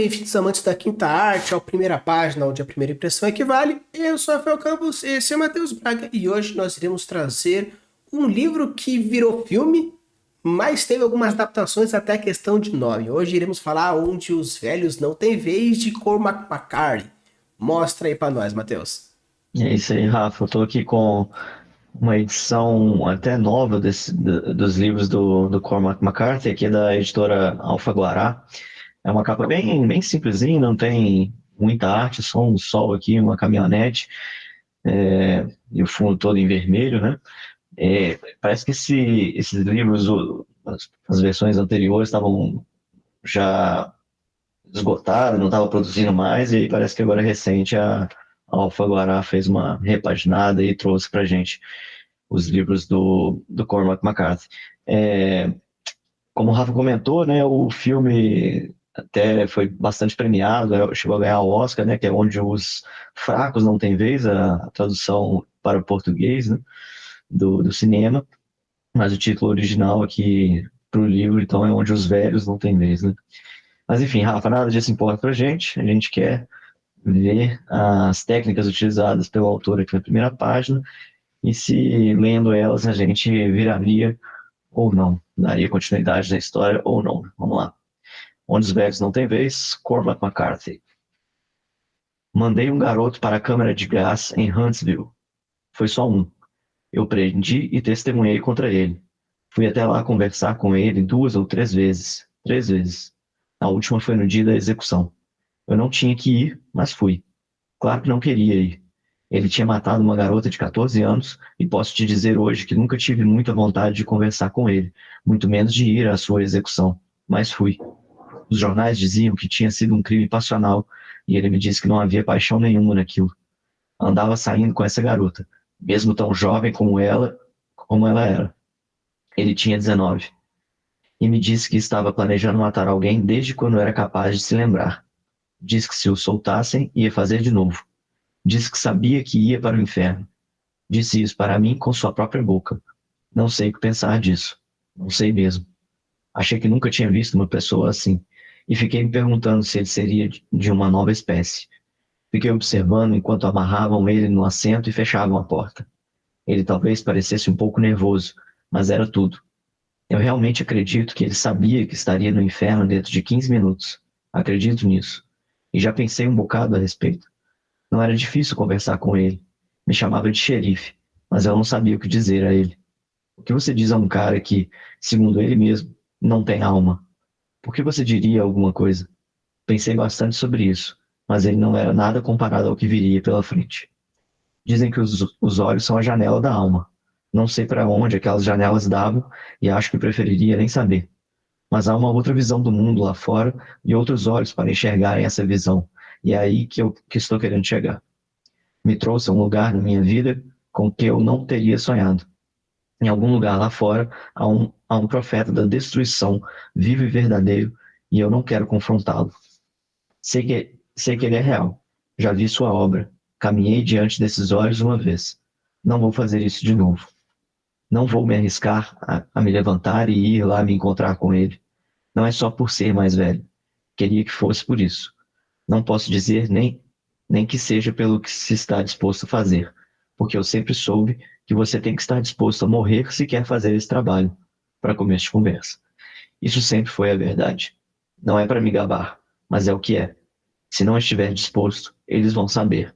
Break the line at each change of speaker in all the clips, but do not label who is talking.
bem-vindos, amantes da quinta arte, ao Primeira Página, onde a primeira impressão equivale. Eu sou Rafael Campos, esse é Matheus Braga, e hoje nós iremos trazer um livro que virou filme, mas teve algumas adaptações até a questão de nome. Hoje iremos falar Onde os Velhos Não Têm Vez, de Cormac McCarthy. Mostra aí pra nós, Matheus.
É isso aí, Rafa. Eu tô aqui com uma edição até nova dos livros do Cormac McCarthy, aqui da editora Alfaguará. É uma capa bem simplesinha, não tem muita arte, só um sol aqui, uma caminhonete, e o fundo todo em vermelho, né? Parece que esses livros, as versões anteriores estavam já esgotadas, não estava produzindo mais, e aí parece que agora é recente a Alfaguará fez uma repaginada e trouxe pra gente os livros do Cormac McCarthy. É, Como o Rafa comentou, né, o filme até foi bastante premiado, chegou a ganhar o Oscar, né, que é Onde os Fracos Não Têm Vez, a tradução para o português, né, do cinema, mas o título original aqui para o livro, então, é Onde os Velhos Não Têm Vez, né. Mas enfim, Rafa, nada disso importa para a gente quer ver as técnicas utilizadas pelo autor aqui na primeira página, e se lendo elas a gente viraria ou não, daria continuidade na história ou não. Vamos lá. Onde os velhos não têm vez, Cormac McCarthy. Mandei um garoto para a câmara de gás em Huntsville. Foi só um. Eu prendi e testemunhei contra ele. Fui até lá conversar com ele 2 ou 3 vezes. 3 vezes. A última foi no dia da execução. Eu não tinha que ir, mas fui. Claro que não queria ir. Ele tinha matado uma garota de 14 anos e posso te dizer hoje que nunca tive muita vontade de conversar com ele, muito menos de ir à sua execução. Mas fui. Os jornais diziam que tinha sido um crime passional e ele me disse que não havia paixão nenhuma naquilo. Andava saindo com essa garota, mesmo tão jovem como ela era. Ele tinha 19 e me disse que estava planejando matar alguém desde quando era capaz de se lembrar. Disse que se o soltassem, ia fazer de novo. Disse que sabia que ia para o inferno. Disse isso para mim com sua própria boca. Não sei o que pensar disso. Não sei mesmo. Achei que nunca tinha visto uma pessoa assim. E fiquei me perguntando se ele seria de uma nova espécie. Fiquei observando enquanto amarravam ele no assento e fechavam a porta. Ele talvez parecesse um pouco nervoso, mas era tudo. Eu realmente acredito que ele sabia que estaria no inferno dentro de 15 minutos. Acredito nisso. E já pensei um bocado a respeito. Não era difícil conversar com ele. Me chamava de xerife, mas eu não sabia o que dizer a ele. O que você diz a um cara que, segundo ele mesmo, não tem alma? Por que você diria alguma coisa? Pensei bastante sobre isso, mas ele não era nada comparado ao que viria pela frente. Dizem que os olhos são a janela da alma. Não sei para onde aquelas janelas davam e acho que preferiria nem saber. Mas há uma outra visão do mundo lá fora e outros olhos para enxergarem essa visão. E é aí que estou querendo chegar. Me trouxe a um lugar na minha vida com que eu não teria sonhado. Em algum lugar lá fora há um profeta da destruição, vivo e verdadeiro, e eu não quero confrontá-lo. Sei que ele é real. Já vi sua obra. Caminhei diante desses olhos uma vez. Não vou fazer isso de novo. Não vou me arriscar a me levantar e ir lá me encontrar com ele. Não é só por ser mais velho. Queria que fosse por isso. Não posso dizer nem que seja pelo que se está disposto a fazer, porque eu sempre soube que você tem que estar disposto a morrer se quer fazer esse trabalho, para começo de conversa. Isso sempre foi a verdade. Não é para me gabar, mas é o que é. Se não estiver disposto, eles vão saber.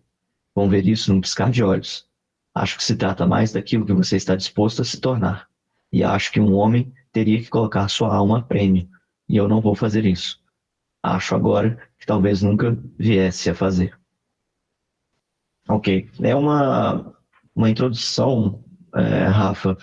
Vão ver isso num piscar de olhos. Acho que se trata mais daquilo que você está disposto a se tornar. E acho que um homem teria que colocar sua alma a prêmio. E eu não vou fazer isso. Acho agora que talvez nunca viesse a fazer. Ok. Uma introdução, Rafa.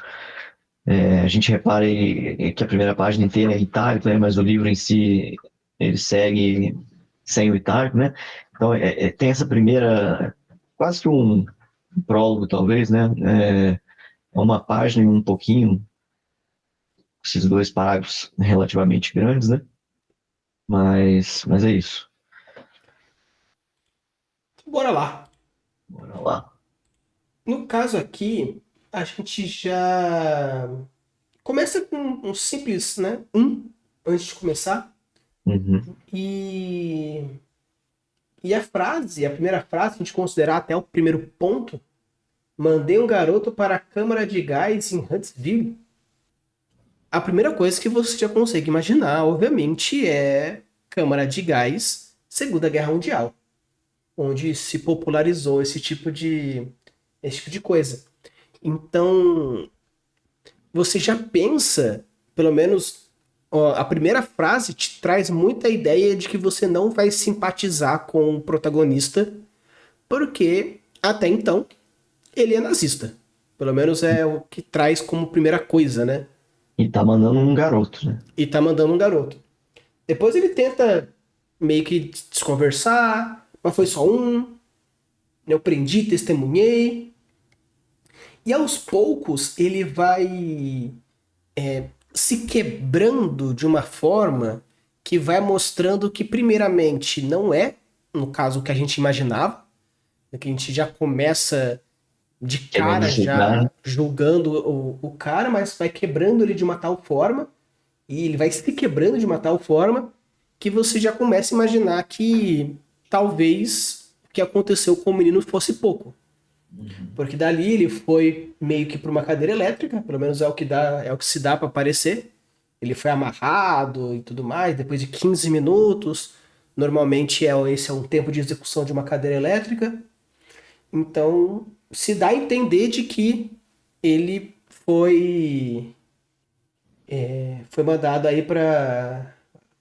A gente repara que a primeira página inteira é itálico, né? Mas o livro em si ele segue sem o itálico, né? Então tem essa primeira, quase que um prólogo, talvez, né? É uma página e um pouquinho, esses dois parágrafos relativamente grandes, né? Mas é isso.
Bora lá.
Bora lá.
No caso aqui, a gente já começa com um simples, né? Antes de começar.
Uhum.
E E a primeira frase, se a gente considerar até o primeiro ponto, mandei um garoto para a câmara de gás em Huntsville. A primeira coisa que você já consegue imaginar, obviamente, é câmara de gás, Segunda Guerra Mundial, onde se popularizou esse tipo de coisa. Então, você já pensa, pelo menos, ó, a primeira frase te traz muita ideia de que você não vai simpatizar com o protagonista, porque até então ele é nazista. Pelo menos é o que traz como primeira coisa, né?
E tá mandando um garoto, né?
E tá mandando um garoto. Depois ele tenta meio que desconversar, mas foi só um. Eu prendi, testemunhei. E aos poucos ele vai se quebrando de uma forma que vai mostrando que, primeiramente, não é, no caso, o que a gente imaginava, que a gente já começa de
Querendo
cara
julgar,
já
né?
julgando o cara, mas vai quebrando ele de uma tal forma, e ele vai se quebrando de uma tal forma, que você já começa a imaginar que talvez o que aconteceu com o menino fosse pouco. Porque dali ele foi meio que para uma cadeira elétrica, pelo menos é o que dá, é o que se dá para parecer. Ele foi amarrado e tudo mais, depois de 15 minutos. Normalmente esse é um tempo de execução de uma cadeira elétrica. Então, se dá a entender de que ele foi mandado aí para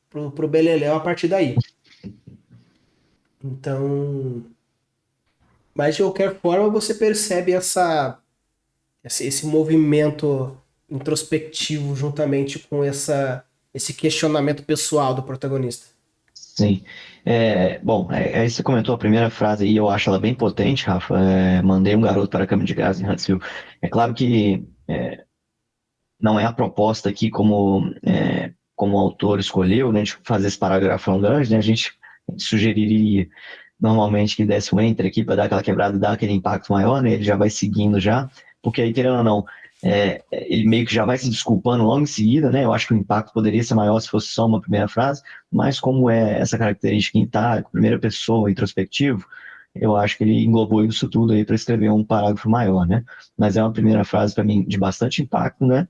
pro Beleléu a partir daí. Então, mas de qualquer forma você percebe esse movimento introspectivo juntamente com esse questionamento pessoal do protagonista.
Sim. Bom, aí você comentou a primeira frase aí, eu acho ela bem potente, Rafa. Mandei um garoto para a cama de gás em Huntsville. É claro que não é a proposta aqui como o autor escolheu, né, de fazer esse parágrafo grande, né? A gente sugeriria normalmente que desse um enter aqui para dar aquela quebrada e dar aquele impacto maior, né? Ele já vai seguindo já, porque aí, querendo ou não, ele meio que já vai se desculpando logo em seguida, né? Eu acho que o impacto poderia ser maior se fosse só uma primeira frase, mas como é essa característica em itálico, primeira pessoa, introspectivo, eu acho que ele englobou isso tudo aí para escrever um parágrafo maior, né? Mas é uma primeira frase para mim de bastante impacto, né?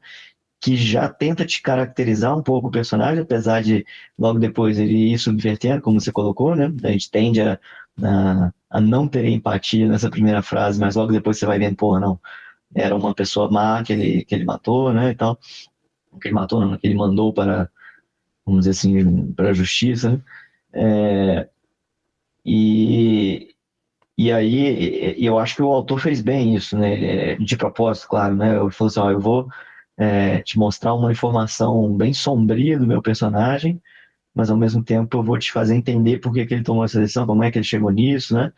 Que já tenta te caracterizar um pouco o personagem, apesar de logo depois ele ir subvertendo, como você colocou, né? A gente tende a não ter empatia nessa primeira frase, mas logo depois você vai vendo, porra, não, era uma pessoa má que ele matou, né? E tal. Que ele matou, não, que ele mandou para, vamos dizer assim, para a justiça, né? E, e aí eu acho que o autor fez bem isso, né? De propósito, claro, né? Ele falou assim, ó, eu vou te mostrar uma informação bem sombria do meu personagem, mas ao mesmo tempo eu vou te fazer entender por que que ele tomou essa decisão, como é que ele chegou nisso, né?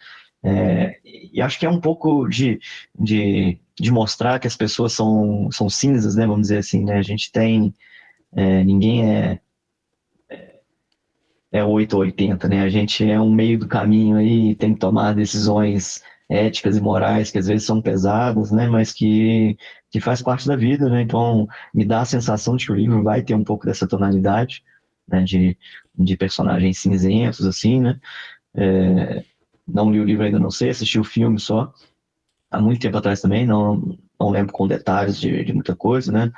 E acho que é um pouco de mostrar que as pessoas são cinzas, né? Vamos dizer assim, né? A gente tem, ninguém é 8 ou 80, né? A gente é um meio do caminho aí, tem que tomar decisões éticas e morais que às vezes são pesadas, né? Mas que faz parte da vida, né? Então, me dá a sensação de que o livro vai ter um pouco dessa tonalidade, né? De personagens cinzentos, assim, né? É, não li o livro ainda, não sei, assisti o filme só, há muito tempo atrás também, não lembro com detalhes de muita coisa, né?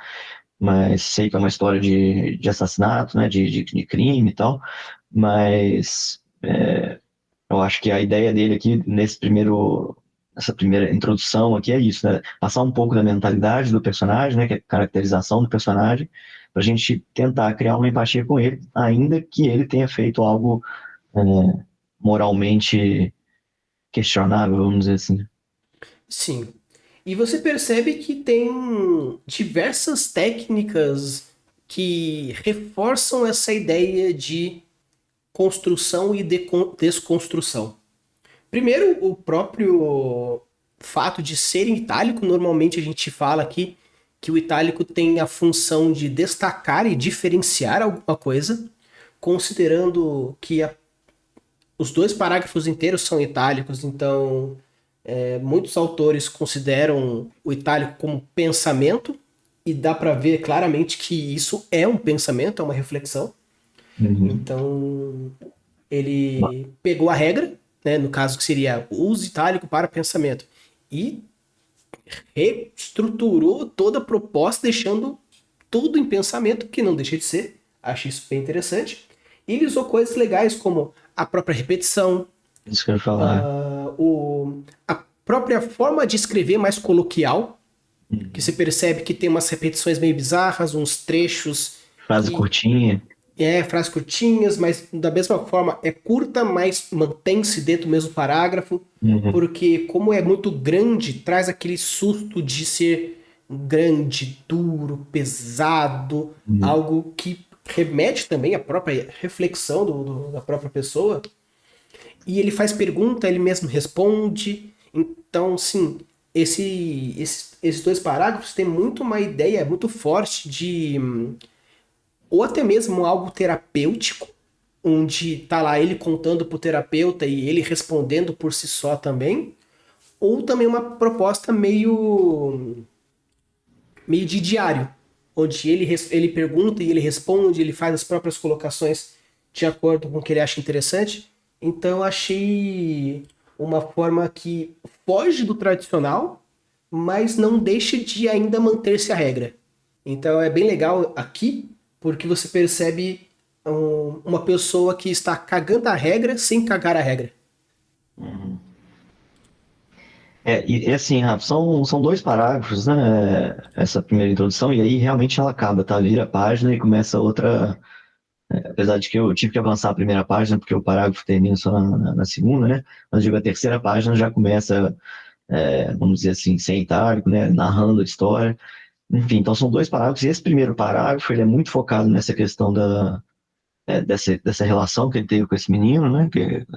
Mas sei que é uma história de assassinato, né? De crime e tal, mas eu acho que a ideia dele aqui, essa primeira introdução aqui é isso, né? Passar um pouco da mentalidade do personagem, né? Que é a caracterização do personagem, para a gente tentar criar uma empatia com ele, ainda que ele tenha feito algo é, moralmente questionável, vamos dizer assim.
Sim. E você percebe que tem diversas técnicas que reforçam essa ideia de construção e desconstrução. Primeiro, o próprio fato de ser em itálico, normalmente a gente fala aqui que o itálico tem a função de destacar e diferenciar alguma coisa, considerando que os dois parágrafos inteiros são itálicos, então muitos autores consideram o itálico como pensamento, e dá para ver claramente que isso é um pensamento, é uma reflexão.
Uhum.
Então, ele pegou a regra, né, no caso que seria use itálico para pensamento, e reestruturou toda a proposta, deixando tudo em pensamento, que não deixa de ser. Acho isso bem interessante. E ele usou coisas legais como a própria repetição,
Isso que eu ia falar.
a própria forma de escrever mais coloquial, que
Uhum.
você percebe que tem umas repetições meio bizarras, uns trechos
Frase
que
curtinha.
frases curtinhas, mas da mesma forma é curta, mas mantém-se dentro do mesmo parágrafo,
Uhum.
porque como é muito grande, traz aquele susto de ser grande, duro, pesado,
Uhum.
algo que remete também à própria reflexão da própria pessoa. E ele faz pergunta, ele mesmo responde. Então, sim, esses dois parágrafos têm muito uma ideia muito forte de ou até mesmo algo terapêutico, onde tá lá ele contando pro terapeuta e ele respondendo por si só também, ou também uma proposta meio de diário, onde ele pergunta e ele responde, ele faz as próprias colocações de acordo com o que ele acha interessante. Então eu achei uma forma que foge do tradicional, mas não deixa de ainda manter-se a regra. Então é bem legal aqui, porque você percebe uma pessoa que está cagando a regra sem cagar a regra.
Uhum. E assim, Rafa, são dois parágrafos, né? Essa primeira introdução, e aí realmente ela acaba, tá? Vira a página e começa outra. Apesar de que eu tive que avançar a primeira página, porque o parágrafo termina só na segunda, né? Mas digo, a terceira página já começa, vamos dizer assim, sem itálico, né? Narrando a história. Enfim, então são dois parágrafos, e esse primeiro parágrafo ele é muito focado nessa questão dessa relação que ele teve com esse menino, né?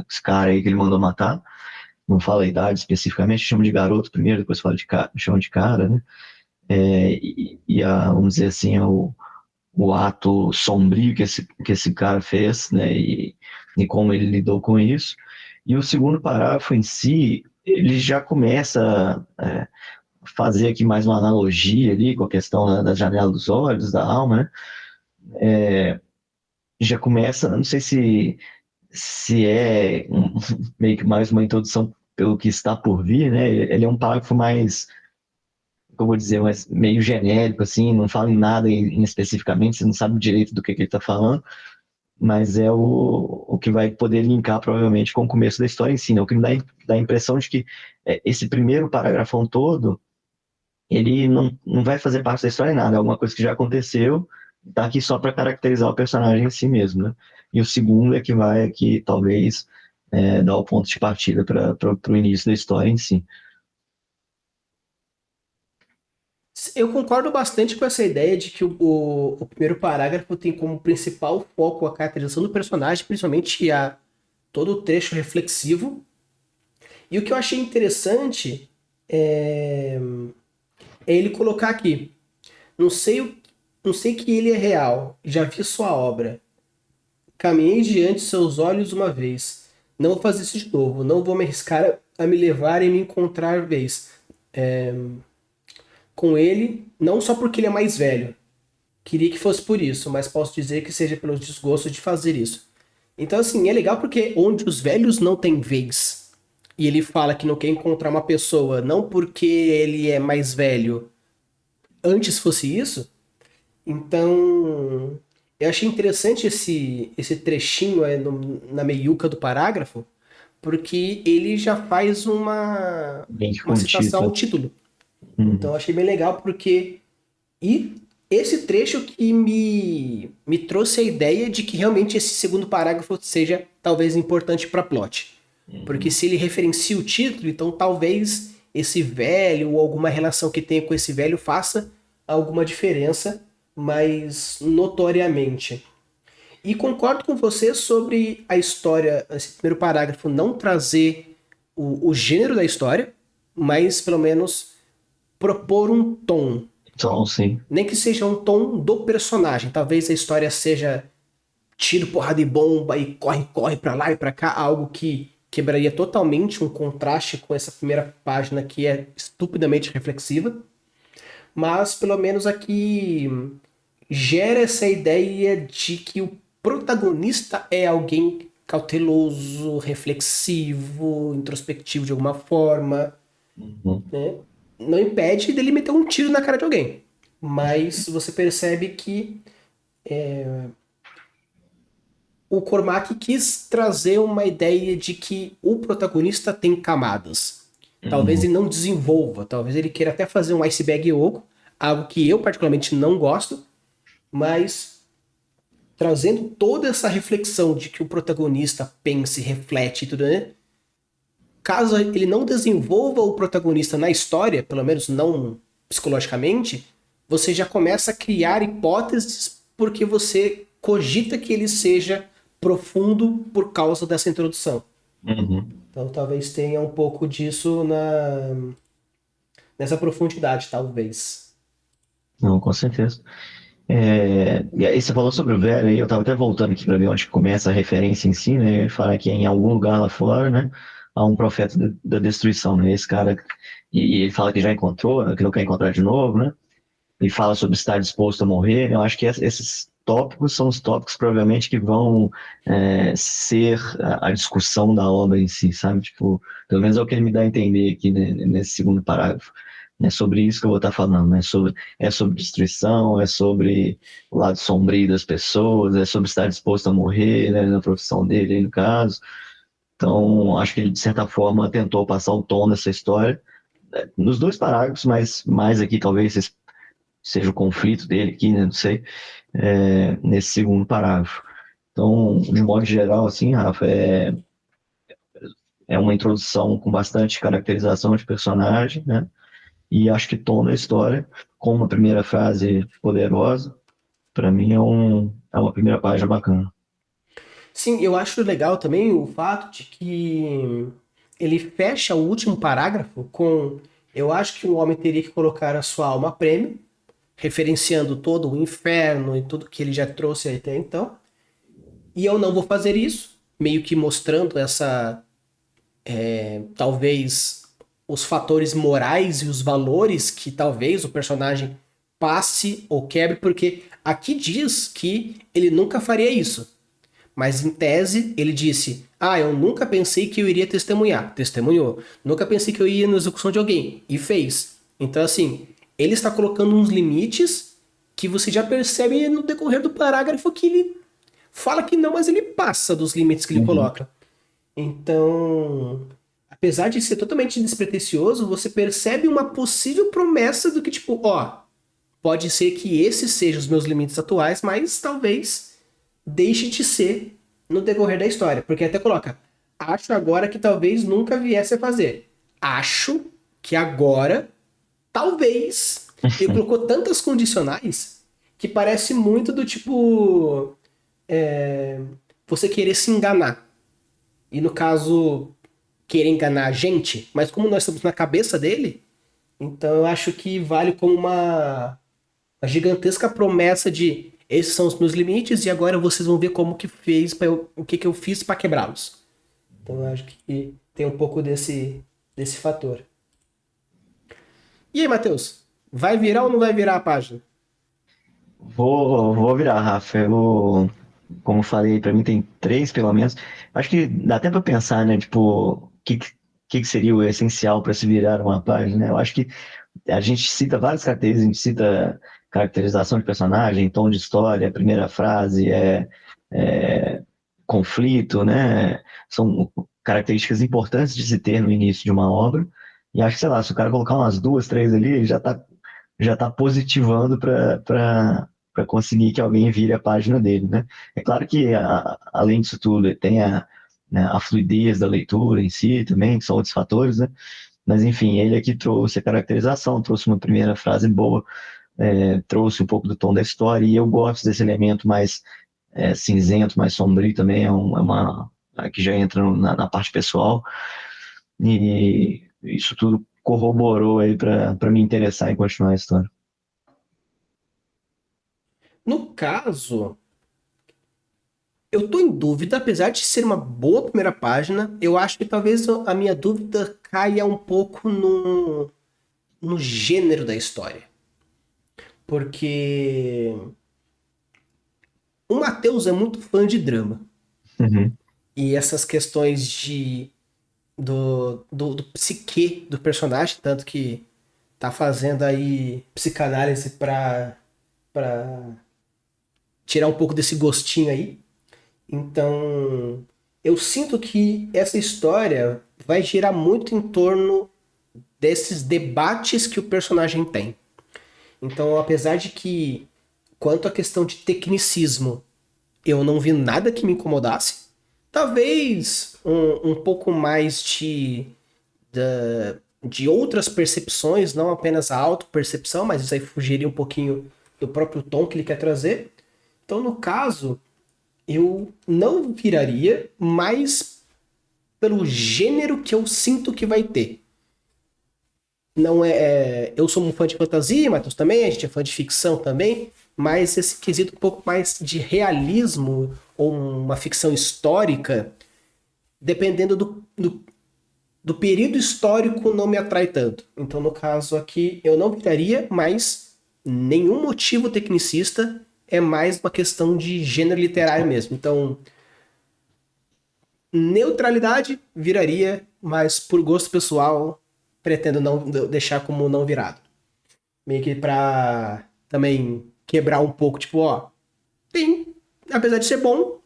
Esse cara aí que ele mandou matar. Não fala a idade especificamente, chama de garoto primeiro, depois fala chama de cara, né? Vamos dizer assim, o ato sombrio que esse cara fez, né? E como ele lidou com isso. E o segundo parágrafo em si, ele já começa a fazer aqui mais uma analogia ali com a questão da janela dos olhos, da alma, né? Já começa, não sei se é meio que mais uma introdução pelo que está por vir, né? Ele é um parágrafo mais, como eu vou dizer, mais meio genérico, assim, não fala em nada especificamente, você não sabe direito do que ele está falando, mas é o que vai poder linkar provavelmente com o começo da história em si, né? O que me dá a impressão de que esse primeiro parágrafo todo, ele não vai fazer parte da história em nada, é alguma coisa que já aconteceu, tá aqui só para caracterizar o personagem em si mesmo, né? E o segundo é que vai aqui, talvez, dar o ponto de partida para o início da história em si.
Eu concordo bastante com essa ideia de que o primeiro parágrafo tem como principal foco a caracterização do personagem, principalmente todo o trecho reflexivo. E o que eu achei interessante é ele colocar aqui: não sei, não sei que ele é real, já vi sua obra. Caminhei diante de seus olhos uma vez. Não vou fazer isso de novo. Não vou me arriscar a me levar e me encontrar vez com ele, não só porque ele é mais velho. Queria que fosse por isso, mas posso dizer que seja pelo desgosto de fazer isso. Então, assim, é legal porque onde os velhos não têm vez, e ele fala que não quer encontrar uma pessoa, não porque ele é mais velho, antes fosse isso, então eu achei interessante esse trechinho na meiuca do parágrafo, porque ele já faz
Link
uma
com o
citação ao
título.
título. Então
Uhum.
eu achei bem legal porque. E esse trecho que me trouxe a ideia de que realmente esse segundo parágrafo seja talvez importante para plot. Porque
Uhum.
se ele referencia o título, então talvez esse velho ou alguma relação que tenha com esse velho faça alguma diferença mais notoriamente. E concordo com você sobre a história, esse primeiro parágrafo não trazer o gênero da história, mas pelo menos propor um tom.
Então, sim.
Nem que seja um tom do personagem. Talvez a história seja tiro, porrada e bomba e corre, corre pra lá e pra cá, algo que quebraria totalmente um contraste com essa primeira página que é estupidamente reflexiva. Mas pelo menos aqui gera essa ideia de que o protagonista é alguém cauteloso, reflexivo, introspectivo de alguma forma,
Uhum.
né? Não impede dele meter um tiro na cara de alguém. Mas você percebe que o Cormac quis trazer uma ideia de que o protagonista tem camadas. Talvez
Uhum.
ele não desenvolva, talvez ele queira até fazer um iceberg oco, algo que eu particularmente não gosto, mas trazendo toda essa reflexão de que o protagonista pensa e reflete e tudo, né? Caso ele não desenvolva o protagonista na história, pelo menos não psicologicamente, você já começa a criar hipóteses porque você cogita que ele seja profundo por causa dessa introdução.
Uhum.
Então talvez tenha um pouco disso nessa profundidade, talvez.
Não, com certeza. E aí você falou sobre o velho, aí eu estava até voltando aqui para ver onde começa a referência em si, né? Ele fala que em algum lugar lá fora, né, há um profeta da destruição, né? Esse cara, e ele fala que já encontrou, né, que não quer encontrar de novo, né? E fala sobre estar disposto a morrer, né? Eu acho que esses tópicos são os tópicos provavelmente que vão ser a discussão da obra em si, sabe? Tipo, pelo menos é o que ele me dá a entender aqui, né, nesse segundo parágrafo. É sobre isso que eu vou estar falando, né? É sobre destruição, é sobre o lado sombrio das pessoas, é sobre estar disposto a morrer, né, na profissão dele, aí no caso. Então, acho que ele, de certa forma, tentou passar o tom dessa história nos dois parágrafos, mas mais aqui talvez seja o conflito dele aqui, né? Não sei, nesse segundo parágrafo. Então, de modo geral, assim, Rafa, é uma introdução com bastante caracterização de personagem, né? E acho que tom da história, com uma primeira frase poderosa, para mim é uma primeira página bacana.
Sim, eu acho legal também o fato de que ele fecha o último parágrafo com: eu acho que um homem teria que colocar a sua alma a prêmio, referenciando todo o inferno e tudo que ele já trouxe até então. E eu não vou fazer isso, meio que mostrando essa, talvez, os fatores morais e os valores que talvez o personagem passe ou quebre, porque aqui diz que ele nunca faria isso. Mas em tese, ele disse: ah, eu nunca pensei que eu iria testemunhar. Testemunhou. Nunca pensei que eu ia na execução de alguém. E fez. Então, assim, ele está colocando uns limites que você já percebe no decorrer do parágrafo que ele fala que não, mas ele passa dos limites que ele
Uhum.
coloca. Então, apesar de ser totalmente despretensioso, você percebe uma possível promessa do que, tipo, ó, pode ser que esses sejam os meus limites atuais, mas talvez deixe de ser no decorrer da história. Porque até coloca: acho agora que talvez nunca viesse a fazer. Acho que agora, talvez. Ele colocou tantas condicionais que parece muito do tipo. Você querer se enganar. E no caso, querer enganar a gente, mas como nós estamos na cabeça dele, então eu acho que vale como uma gigantesca promessa de: esses são os meus limites e agora vocês vão ver como que fez para o que eu fiz para quebrá-los. Então eu acho que tem um pouco desse fator. E aí, Matheus? Vai virar ou não vai virar a página?
Vou virar, Rafa. Como falei, para mim tem três, pelo menos. Acho que dá até para pensar, né? Tipo, que seria o essencial para se virar uma página, né? Eu acho que a gente cita várias características, a gente cita caracterização de personagem, tom de história, primeira frase, é conflito, né? São características importantes de se ter no início de uma obra. E acho que, sei lá, se o cara colocar umas duas, três ali, ele já tá positivando para conseguir que alguém vire a página dele, né? É claro que, além disso tudo, tem né, a fluidez da leitura em si também, que são outros fatores, né? Mas, enfim, ele aqui trouxe a caracterização, trouxe uma primeira frase boa, trouxe um pouco do tom da história, e eu gosto desse elemento mais cinzento, mais sombrio também, que já entra na parte pessoal, e isso tudo corroborou aí para me interessar em continuar a história.
No caso, eu tô em dúvida, apesar de ser uma boa primeira página, eu acho que talvez a minha dúvida caia um pouco no gênero da história. Porque o Matheus é muito fã de drama.
Uhum.
e essas questões do psique do personagem, tanto que tá fazendo aí psicanálise pra tirar um pouco desse gostinho aí. Então, eu sinto que essa história vai girar muito em torno desses debates que o personagem tem. Então, apesar de que, quanto à questão de tecnicismo, eu não vi nada que me incomodasse, talvez um pouco mais de outras percepções, não apenas a autopercepção, mas isso aí fugiria um pouquinho do próprio tom que ele quer trazer. Então, no caso, eu não viraria, mas pelo gênero que eu sinto que vai ter. Não eu sou um fã de fantasia, Matheus também, a gente é fã de ficção também, mas esse quesito um pouco mais de realismo ou uma ficção histórica, dependendo do período histórico, não me atrai tanto. Então, no caso aqui, eu não viraria, mas nenhum motivo tecnicista, é mais uma questão de gênero literário mesmo. Então, neutralidade viraria, mas por gosto pessoal, pretendo não deixar como não virado. Meio que pra também quebrar um pouco, tipo, ó, tem, apesar de ser bom,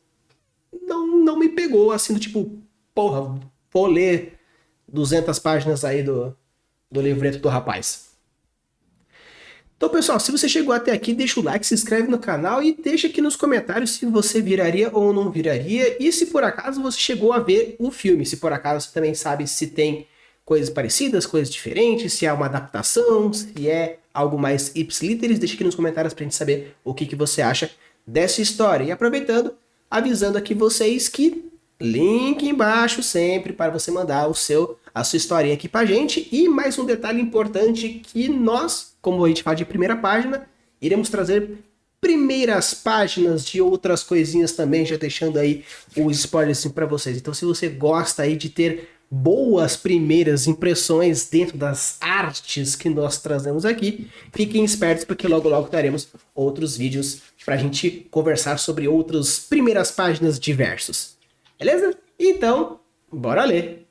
não me pegou assim do tipo, porra, vou ler 200 páginas aí do livreto do rapaz. Então, pessoal, se você chegou até aqui, deixa o like, se inscreve no canal e deixa aqui nos comentários se você viraria ou não viraria e se por acaso você chegou a ver o filme, se por acaso você também sabe se tem coisas parecidas, coisas diferentes, se é uma adaptação, se é algo mais ipsiliteris, deixa aqui nos comentários pra gente saber o que você acha dessa história. E aproveitando, avisando aqui vocês que link embaixo sempre para você mandar a sua historinha aqui pra gente. E mais um detalhe importante que nós, como a gente fala de primeira página, iremos trazer primeiras páginas de outras coisinhas também, já deixando aí o spoiler assim para vocês. Então, se você gosta aí de ter boas primeiras impressões dentro das artes que nós trazemos aqui, fiquem espertos porque logo logo teremos outros vídeos pra gente conversar sobre outras primeiras páginas diversos. Beleza? Então, bora ler!